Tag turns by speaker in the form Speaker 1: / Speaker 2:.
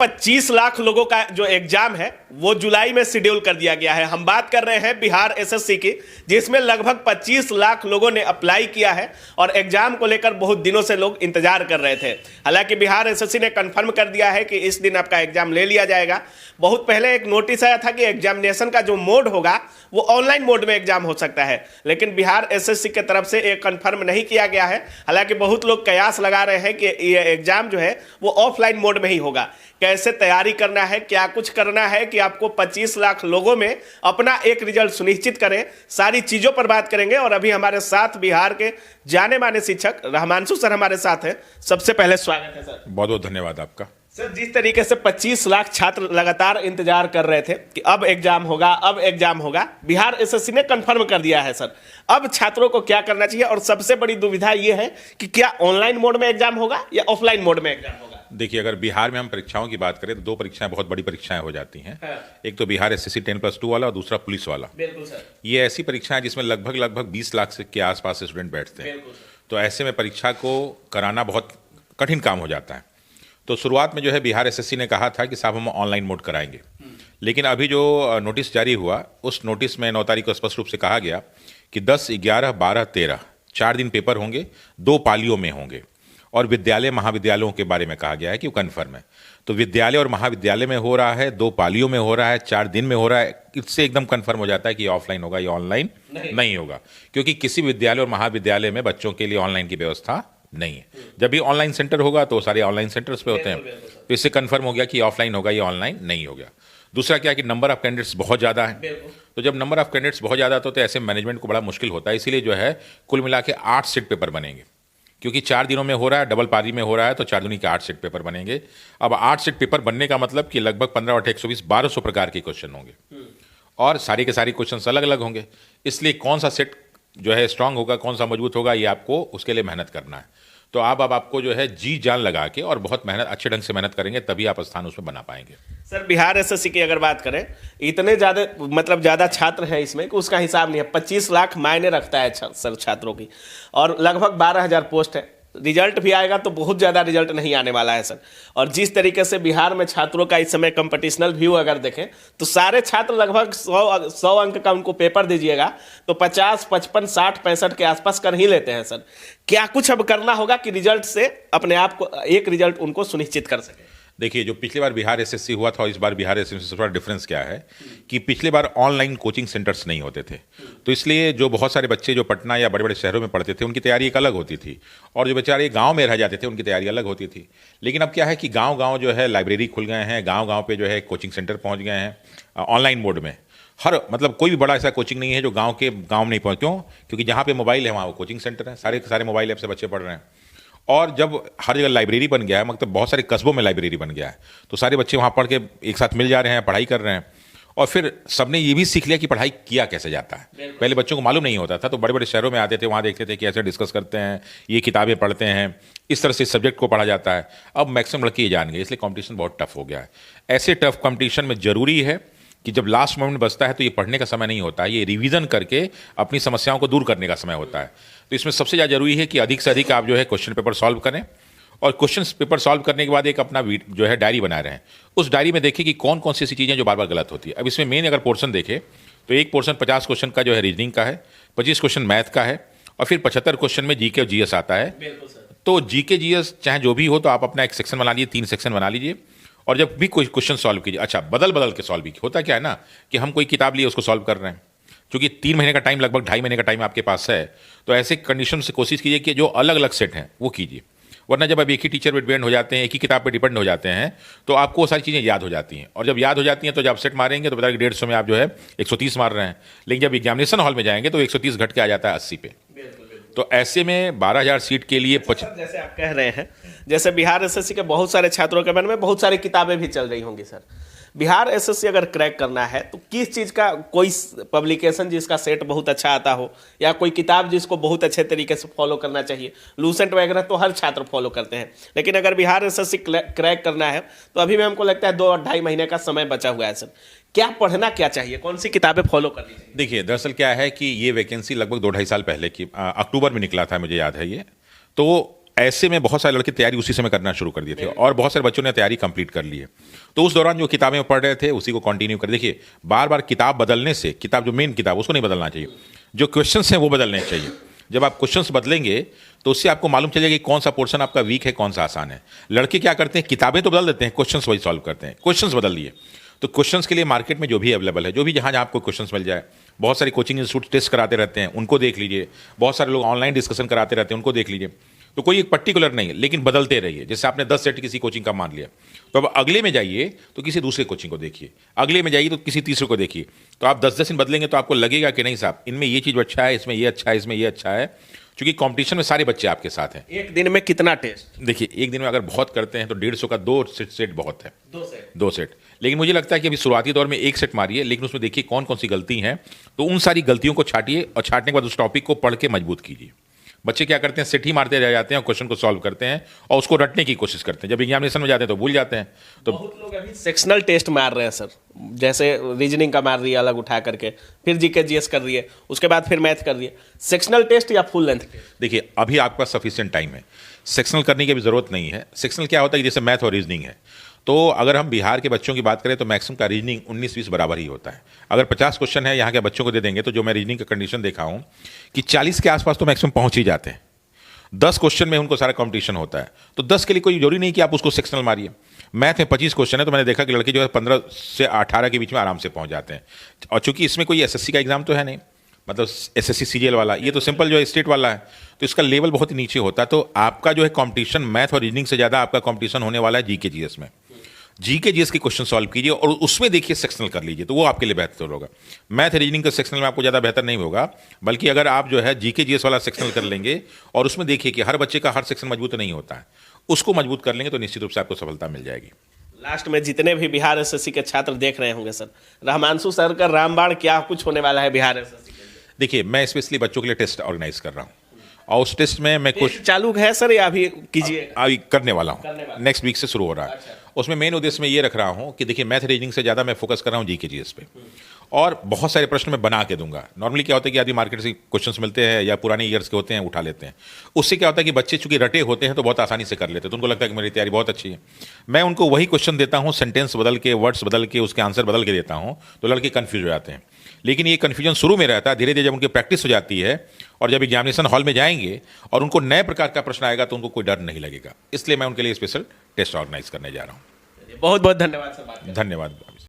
Speaker 1: 25 लाख लोगों का जो एग्जाम है वो जुलाई में शेड्यूल कर दिया गया है। हम बात कर रहे हैं बिहार एसएससी की, जिसमें लगभग 25 लाख लोगों ने अप्लाई किया है और एग्जाम को लेकर बहुत दिनों से लोग इंतजार कर रहे थे। हालांकि बिहार एसएससी ने कंफर्म कर दिया है कि इस दिन आपका एग्जाम ले लिया जाएगा। बहुत पहले एक नोटिस आया था कि एग्जामिनेशन का जो मोड होगा वो ऑनलाइन मोड में एग्जाम हो सकता है, लेकिन बिहार एसएससी की तरफ से एक कंफर्म नहीं किया गया है। हालांकि बहुत लोग कयास लगा रहे हैं कि ये एग्जाम जो है वो ऑफलाइन मोड में ही होगा। कैसे तैयारी करना है, क्या कुछ करना है कि आपको 25 लाख लोगों में अपना एक रिजल्ट सुनिश्चित करें, सारी चीजों पर बात करेंगे। और अभी हमारे साथ बिहार के जाने माने शिक्षक रहमांशु सर हमारे साथ हैं। सबसे पहले स्वागत है सर।
Speaker 2: बहुत बहुत धन्यवाद आपका।
Speaker 1: सर, जिस तरीके से 25 लाख छात्र लगातार इंतजार कर रहे थे कि अब एग्जाम होगा, अब एग्जाम होगा, बिहार एसएससी ने कंफर्म कर दिया है सर। अब छात्रों को क्या करना चाहिए, और सबसे बड़ी दुविधा यह है कि क्या ऑनलाइन मोड में एग्जाम होगा या ऑफलाइन मोड में एग्जाम होगा?
Speaker 2: देखिए, अगर बिहार में हम परीक्षाओं की बात करें तो दो परीक्षाएं बहुत बड़ी परीक्षाएं हो जाती हैं।
Speaker 1: हाँ।
Speaker 2: एक तो बिहार एसएससी 10+2 वाला और दूसरा पुलिस वाला।
Speaker 1: बिल्कुल सर।
Speaker 2: ये ऐसी परीक्षाएं जिसमें लगभग 20 लाख के आसपास स्टूडेंट बैठते हैं।
Speaker 1: बिल्कुल सर।
Speaker 2: तो ऐसे में परीक्षा को कराना बहुत कठिन काम हो जाता है। तो शुरुआत में जो है बिहार एसएससी ने कहा था कि साहब हम ऑनलाइन मोड कराएंगे, लेकिन अभी जो नोटिस जारी हुआ उस नोटिस में 9 तारीख को स्पष्ट रूप से कहा गया कि 10, 11, 12, 13 4 दिन पेपर होंगे, 2 पालियों में होंगे। और विद्यालय महाविद्यालयों के बारे में कहा गया है कि वो कन्फर्म है। तो विद्यालय और महाविद्यालय में हो रहा है, 2 पालियों में हो रहा है, 4 दिन में हो रहा है। इससे एकदम कन्फर्म हो जाता है कि ये ऑफलाइन होगा, ये ऑनलाइन नहीं होगा, क्योंकि किसी विद्यालय और महाविद्यालय में बच्चों के लिए ऑनलाइन की व्यवस्था नहीं है। जब भी ऑनलाइन सेंटर होगा तो सारे ऑनलाइन सेंटर्स पे होते हैं। तो इससे कंफर्म हो गया कि ऑफलाइन होगा, ये ऑनलाइन नहीं हो गया। दूसरा क्या है कि नंबर ऑफ कैंडिडेट्स बहुत ज़्यादा है। तो जब नंबर ऑफ कैंडिडेट्स बहुत ज़्यादा तो ऐसे मैनेजमेंट को बड़ा मुश्किल होता है। इसीलिए जो है कुल मिला के 8 सेट पेपर बनेंगे, क्योंकि 4 दिनों में हो रहा है, डबल पारी में हो रहा है, तो 4 दूनी के 8 सेट पेपर बनेंगे। अब 8 सेट पेपर बनने का मतलब कि लगभग 15 और 120 1200 प्रकार के क्वेश्चन होंगे, और सारे के सारे क्वेश्चन अलग अलग होंगे। इसलिए कौन सा सेट जो है स्ट्रांग होगा, कौन सा मजबूत होगा, ये आपको उसके लिए मेहनत करना है। तो आप अब आपको जो है जी जान लगा के और बहुत मेहनत, अच्छे ढंग से मेहनत करेंगे, तभी आप स्थान उसमें बना पाएंगे।
Speaker 1: सर, बिहार एसएससी की अगर बात करें, इतने ज्यादा मतलब ज्यादा छात्र हैं इसमें कि उसका हिसाब नहीं है। 25 लाख मायने रखता है सर छात्रों की, और लगभग 12,000 पोस्ट है। रिजल्ट भी आएगा तो बहुत ज़्यादा रिजल्ट नहीं आने वाला है सर। और जिस तरीके से बिहार में छात्रों का इस समय कंपटीशनल व्यू अगर देखें तो सारे छात्र लगभग 100 अंक का उनको पेपर दीजिएगा तो 50, 55, 60, 65 के आसपास कर ही लेते हैं सर। क्या कुछ अब करना होगा कि रिजल्ट से अपने आप को एक रिजल्ट उनको सुनिश्चित कर सके?
Speaker 2: देखिए, जो पिछली बार बिहार एसएससी हुआ था और इस बार बिहार एसएससी से थोड़ा डिफरेंस क्या है कि पिछली बार ऑनलाइन कोचिंग सेंटर्स नहीं होते थे। तो इसलिए जो बहुत सारे बच्चे जो पटना या बड़े बड़े शहरों में पढ़ते थे उनकी तैयारी एक अलग होती थी, और जो बेचारे गांव में रह जाते थे उनकी तैयारी अलग होती थी। लेकिन अब क्या है कि गांव-गांव जो है लाइब्रेरी खुल गए हैं, गांव-गांव पे जो है कोचिंग सेंटर पहुंच गए हैं ऑनलाइन मोड में। हर मतलब कोई भी बड़ा ऐसा कोचिंग नहीं है जो गाँव में नहीं पहुँच। क्यों? क्योंकि जहाँ पे मोबाइल है वहाँ वो कोचिंग सेंटर है, सारे के सारे मोबाइल ऐप से बच्चे पढ़ रहे हैं। और जब हर जगह लाइब्रेरी बन गया है, मतलब बहुत सारे कस्बों में लाइब्रेरी बन गया है, तो सारे बच्चे वहाँ पढ़ के एक साथ मिल जा रहे हैं, पढ़ाई कर रहे हैं। और फिर सबने ये भी सीख लिया कि पढ़ाई किया कैसे जाता है। पहले बच्चों को मालूम नहीं होता था, तो बड़े बड़े शहरों में आते थे, वहाँ देखते थे कि ऐसे डिस्कस करते हैं, ये किताबें पढ़ते हैं, इस तरह से सब्जेक्ट को पढ़ा जाता है। अब मैक्सिमम लड़के ये जान गए, इसलिए कॉम्पिटिशन बहुत टफ हो गया है। ऐसे टफ कॉम्पिटिशन में जरूरी है कि जब लास्ट मोमेंट बचता है तो ये पढ़ने का समय नहीं होता है, ये रिवीजन करके अपनी समस्याओं को दूर करने का समय होता है। तो इसमें सबसे ज़्यादा जरूरी है कि अधिक से अधिक आप जो है क्वेश्चन पेपर सॉल्व करें, और क्वेश्चन पेपर सॉल्व करने के बाद एक अपना जो है डायरी बना रहे हैं। उस डायरी में देखिए कि कौन कौन सी ऐसी चीज़ें जो बार बार गलत होती है। अब इसमें मेन अगर पोर्शन देखें तो एक पोर्शन 50 क्वेश्चन का जो है रीजनिंग का है, 25 क्वेश्चन मैथ का है, और फिर 75 क्वेश्चन में जीके और जीएस आता है। तो जीके जीएस चाहे जो भी हो, तो आप अपना एक सेक्शन बना लीजिए, 3 सेक्शन बना लीजिए, और जब भी कोई क्वेश्चन सॉल्व कीजिए, अच्छा बदल बदल के सॉल्व कीजिए। होता क्या है ना कि हम कोई किताब लिए उसको सॉल्व कर रहे हैं, क्योंकि 3 महीने का टाइम, लगभग 2.5 महीने का टाइम आपके पास है। तो ऐसे कंडीशन से कोशिश कीजिए कि जो अलग अलग सेट हैं वो कीजिए, वरना जब आप एक ही टीचर पे डिपेंड हो जाते हैं, एक ही किताब पे डिपेंड हो जाते हैं, तो आपको वो सारी चीज़ें याद हो जाती हैं। और जब याद हो जाती हैं तो जब सेट मारेंगे तो बता 150 में आप जो है 130 मार रहे हैं, लेकिन जब एग्जामिनेशन हॉल में जाएंगे तो 130 घट के आ जाता है 80 पे। तो ऐसे में 12,000 सीट के लिए
Speaker 1: जैसे आप कह रहे हैं, जैसे बिहार एसएससी के बहुत सारे छात्रों के मन में बहुत सारी किताबें भी चल रही होंगी सर। बिहार एसएससी अगर क्रैक करना है तो किस चीज़ का, कोई पब्लिकेशन जिसका सेट बहुत अच्छा आता हो, या कोई किताब जिसको बहुत अच्छे तरीके से फॉलो करना चाहिए? लूसेंट वगैरह तो हर छात्र फॉलो करते हैं, लेकिन अगर बिहार एसएससी क्रैक करना है तो अभी भी हमको लगता है 2 और 2.5 महीने का समय बचा हुआ है सर। क्या पढ़ना क्या चाहिए, कौन सी किताबें फॉलो करनी चाहिए?
Speaker 2: देखिए, दरअसल क्या है कि ये वैकेंसी लगभग 2-2.5 साल पहले की अक्टूबर में निकला था, मुझे याद है ये। तो ऐसे में बहुत सारे लड़के तैयारी उसी समय करना शुरू कर दिए थे और बहुत सारे बच्चों ने तैयारी कंप्लीट कर ली है। तो उस दौरान जो किताबें पढ़ रहे थे उसी को कंटिन्यू कर। देखिए, बार बार किताब बदलने से, किताब जो मेन किताब उसको नहीं बदलना चाहिए, जो क्वेश्चंस हैं वो बदलने चाहिए। जब आप क्वेश्चंस बदलेंगे तो उससे आपको मालूम चलेगा कि कौन सा पोर्शन आपका वीक है, कौन सा आसान है। लड़के क्या करते हैं, किताबें तो बदल देते हैं, क्वेश्चंस वही सॉल्व करते हैं। क्वेश्चंस बदल लिए तो क्वेश्चंस के लिए मार्केट में जो भी अवेलेबल है, जो भी जहाँ आपको क्वेश्चंस मिल जाए, बहुत सारे कोचिंग इंस्टीट्यूट टेस्ट कराते रहते हैं, उनको देख लीजिए। बहुत सारे लोग ऑनलाइन डिस्कशन कराते रहते हैं, उनको देख लीजिए। तो कोई एक पर्टिकुलर नहीं है, लेकिन बदलते रहिए। जैसे आपने 10 सेट किसी कोचिंग का मान लिया, तो अब अगले में जाइए तो किसी दूसरे कोचिंग को देखिए, अगले में जाइए तो किसी तीसरे को देखिए। तो आप 10-10 दिन बदलेंगे तो आपको लगेगा कि नहीं साहब, इनमें ये चीज़ अच्छा है, इसमें ये अच्छा है, इसमें ये अच्छा है, क्योंकि कंपटीशन में सारे बच्चे आपके साथ हैं।
Speaker 1: एक दिन में कितना टेस्ट?
Speaker 2: देखिए, एक दिन में अगर बहुत करते हैं तो 150 का 2 सेट बहुत है।
Speaker 1: 2 सेट।
Speaker 2: लेकिन मुझे लगता है कि अभी शुरुआती दौर में 1 सेट मारिए, लेकिन उसमें देखिए कौन कौन सी गलती हैं, तो उन सारी गलतियों को छाटिए और छाटने के बाद उस टॉपिक को पढ़ के मजबूत कीजिए। बच्चे क्या करते हैं, सेट ही मारते रह जाते हैं और क्वेश्चन को सॉल्व करते हैं और उसको रटने की कोशिश करते हैं। जब एग्जामिनेशन में जाते हैं तो भूल जाते हैं। तो
Speaker 1: बहुत लोग अभी सेक्शनल टेस्ट मार रहे हैं सर, जैसे रीजनिंग का मार दिया अलग उठा करके, फिर जीके जीएस कर दिए, उसके बाद फिर मैथ कर दिए। सेक्शनल टेस्ट या फुल लेंथ टेस्ट?
Speaker 2: देखिए, अभी आपका सफिशिएंट टाइम है, सेक्शनल करने की भी जरूरत नहीं है। सेक्शनल क्या होता है कि जैसे मैथ और रीजनिंग है, तो अगर हम बिहार के बच्चों की बात करें तो मैक्सिमम का रीजनिंग 19-20 बराबर ही होता है। अगर 50 क्वेश्चन है यहाँ के बच्चों को दे देंगे तो जो मैं रीजनिंग का कंडीशन देखा हूँ कि 40 के आसपास तो मैक्सिमम पहुँच ही जाते हैं। 10 क्वेश्चन में उनको सारा कंपटीशन होता है, तो 10 के लिए कोई जरूरी नहीं कि आप उसको सेक्शनल मारिए। मैथ में 25 क्वेश्चन है तो मैंने देखा कि लड़के जो है 15 से 18 के बीच में आराम से पहुंच जाते हैं। और चूंकि इसमें कोई एसएससी का एग्जाम तो है नहीं, मतलब एसएससी सीजीएल वाला, ये तो सिंपल जो है स्टेट वाला है, तो इसका लेवल बहुत ही नीचे होता है। तो आपका जो है कंपटीशन मैथ और रीजनिंग से ज़्यादा आपका कंपटीशन होने वाला है जीके जीएस में। जीके जीएस के क्वेश्चन सॉल्व कीजिए और उसमें देखिए सेक्शनल कर लीजिए, तो वो आपके लिए बेहतर होगा। मैथ रीजनिंग का सेक्शनल में आपको ज़्यादा बेहतर नहीं होगा, बल्कि अगर आप जो है जीके जीएस वाला सेक्शनल कर लेंगे और उसमें देखिए कि हर बच्चे का हर सेक्शन मजबूत नहीं होता है, उसको मजबूत कर लेंगे तो निश्चित रूप से आपको सफलता मिल जाएगी।
Speaker 1: लास्ट में जितने भी बिहार एसएससी के छात्र देख रहे होंगे सर, रहमांशु सर का रामबाण क्या कुछ होने वाला है बिहार एसएससी के लिए?
Speaker 2: देखिए, मैं स्पेशली बच्चों के लिए टेस्ट ऑर्गेनाइज कर रहा हूँ और उस टेस्ट में मैं कुछ
Speaker 1: चालू है सर या अभी कीजिए?
Speaker 2: अभी करने वाला हूँ, नेक्स्ट वीक से शुरू हो रहा है।
Speaker 1: अच्छा।
Speaker 2: उसमें मेन उद्देश्य मैं ये रख रहा हूँ कि देखिए, मैथ रीजनिंग से ज़्यादा मैं फोकस कर रहा हूँ जीके जीएस पे, और बहुत सारे प्रश्न मैं बना के दूंगा। नॉर्मली क्या होता है कि आदि मार्केट से क्वेश्चंस मिलते हैं या पुराने ईयर्स के होते हैं, उठा लेते हैं। उससे क्या होता है कि बच्चे चूंकि रटे होते हैं तो बहुत आसानी से कर लेते हैं, तो उनको लगता है कि मेरी तैयारी बहुत अच्छी है। मैं उनको वही क्वेश्चन देता हूँ, सेंटेंस बदल के, वर्ड्स बदल के, उसके आंसर बदल के देता हूँ, तो लड़के कन्फ्यूज हो जाते हैं। लेकिन ये कन्फ्यूजन शुरू में रहता है, धीरे धीरे जब उनकी प्रैक्टिस हो जाती है और जब एग्जामिनेशन हॉल में जाएंगे और उनको नए प्रकार का प्रश्न आएगा तो उनको कोई डर नहीं लगेगा। इसलिए मैं उनके लिए स्पेशल टेस्ट ऑर्गेनाइज करने जा रहा हूँ।
Speaker 1: बहुत बहुत धन्यवाद सर।
Speaker 2: धन्यवाद।